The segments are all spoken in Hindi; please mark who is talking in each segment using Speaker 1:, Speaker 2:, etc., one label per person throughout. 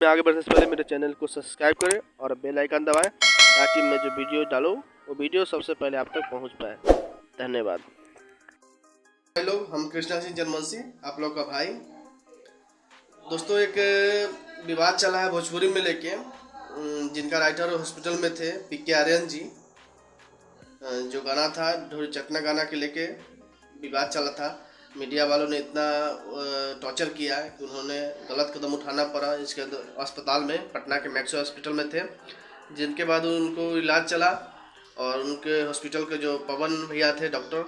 Speaker 1: मैं आगे बढ़ने से पहले मेरे चैनल को सब्सक्राइब करें और बेल आइकन दबाएं ताकि मैं जो वीडियो डालूं वो वीडियो सबसे पहले आप तक पहुंच पाए। धन्यवाद। हेलो, हम कृष्णा सिंह जन्मवंशी, आप लोग का भाई। दोस्तों, एक विवाद चला है भोजपुरी में लेके, जिनका राइटर हॉस्पिटल में थे, पीके आर्यन जी। जो गाना था ढोरी चकना गाना के लेके विवाद चला था। मीडिया वालों ने इतना टॉर्चर किया है कि उन्होंने गलत कदम उठाना पड़ा। इसके अस्पताल में, पटना के मैक्सो हॉस्पिटल में थे, जिनके बाद उनको इलाज चला और उनके हॉस्पिटल के जो पवन भैया थे डॉक्टर,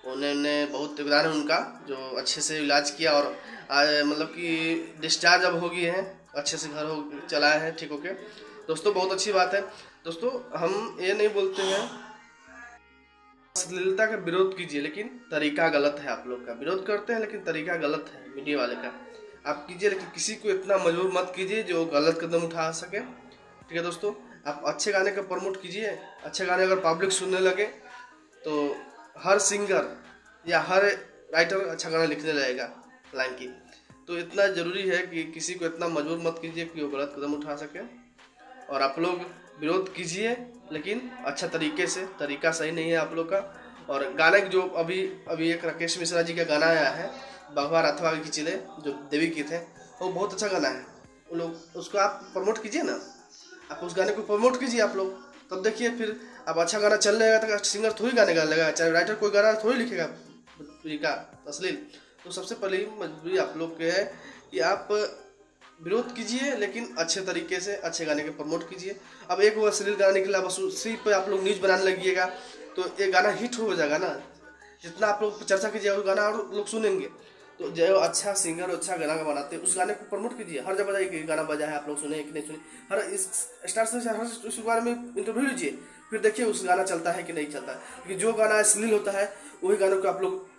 Speaker 1: उन्होंने बहुत योगदान है उनका, जो अच्छे से इलाज किया और मतलब कि डिस्चार्ज अब हो गई है, अच्छे से घर हो चलाए हैं ठीक होके। दोस्तों, बहुत अच्छी बात है। दोस्तों, हम ये नहीं बोलते हैं अश्लीलता का विरोध कीजिए, लेकिन तरीका गलत है। आप लोग का विरोध करते हैं लेकिन तरीका गलत है मीडिया वाले का। आप कीजिए लेकिन किसी को इतना मजबूर मत कीजिए जो गलत कदम उठा सके। ठीक है दोस्तों, आप अच्छे गाने का प्रमोट कीजिए। अच्छे गाने अगर पब्लिक सुनने लगे तो हर सिंगर या हर राइटर अच्छा गाना लिखने लगेगा लाइन की। तो इतना ज़रूरी है कि किसी को इतना मजबूर मत कीजिए कि वो गलत कदम उठा सके। और आप लोग विरोध कीजिए लेकिन अच्छा तरीके से। तरीका सही नहीं है आप लोग का। और गाने जो अभी अभी एक राकेश मिश्रा जी का गाना आया है, बघवा राथवा की चिले, जो देवी गीत है, वो बहुत अच्छा गाना है। वो लोग उसको आप प्रमोट कीजिए ना, आप उस गाने को प्रमोट कीजिए आप लोग, तब देखिए फिर अब अच्छा गाना चल रहेगा तो सिंगर थोड़ी गाने गा लेगा, चाहे राइटर कोई गाना थोड़ी लिखेगा का अश्लील। तो सबसे पहले मजबूरी आप लोग के है कि आप विरोध कीजिए लेकिन अच्छे तरीके से अच्छे गाने के प्रमोट कीजिए। अब एक वो अश्लील गाना निकला, बस उसी पे आप लोग न्यूज बनाने लगिएगा तो ये गाना हिट हो जाएगा ना। जितना आप लोग चर्चा कीजिएगा वो गाना और लोग सुनेंगे। तो जो अच्छा सिंगर अच्छा गाना बनाते हैं उस गाने को प्रमोट कीजिए। हर जगह बताइए कि गाना बजा है, आप लोग सुने कि नहीं सुने। हर इस स्टार से हर उस बारे में इंटरव्यू लीजिए, फिर देखिए उस गाना चलता है कि नहीं चलता है। क्योंकि जो गाना अश्लील होता है वही गानों को आप लोग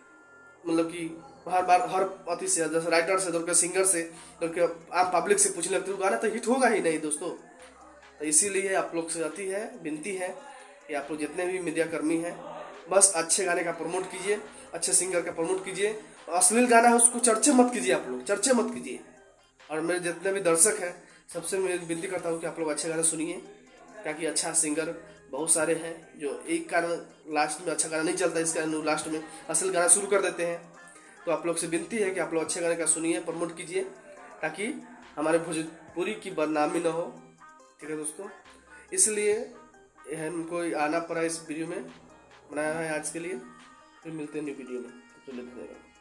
Speaker 1: मतलब कि हर बार हर अति से, जैसे राइटर से दौड़ के सिंगर से दौड़ के आप पब्लिक से पूछने लगते हो, गाना तो हिट होगा ही नहीं दोस्तों। तो इसीलिए आप लोग से अति है, विनती है कि आप लोग जितने भी मीडिया कर्मी हैं, बस अच्छे गाने का प्रमोट कीजिए, अच्छे सिंगर का प्रमोट कीजिए। अश्लील गाना है उसको चर्चे मत कीजिए, आप लोग चर्चे मत कीजिए। और मेरे जितने भी दर्शक हैं सबसे मैं विनती करता हूँ कि आप लोग अच्छे गाने सुनिए, ताकि अच्छा सिंगर बहुत सारे हैं जो एक कारण लास्ट में अच्छा गाना नहीं चलता, इस कारण लास्ट में असल गाना शुरू कर देते हैं। तो आप लोग से विनती है कि आप लोग अच्छे गाने का सुनिए, प्रमोट कीजिए, ताकि हमारे भोजपुरी की बदनामी ना हो। ठीक है दोस्तों, इसलिए हमको आना पड़ा इस वीडियो में, बनाया है आज के लिए। फिर मिलते हैं न्यू वीडियो में, तो लेते रहेगा।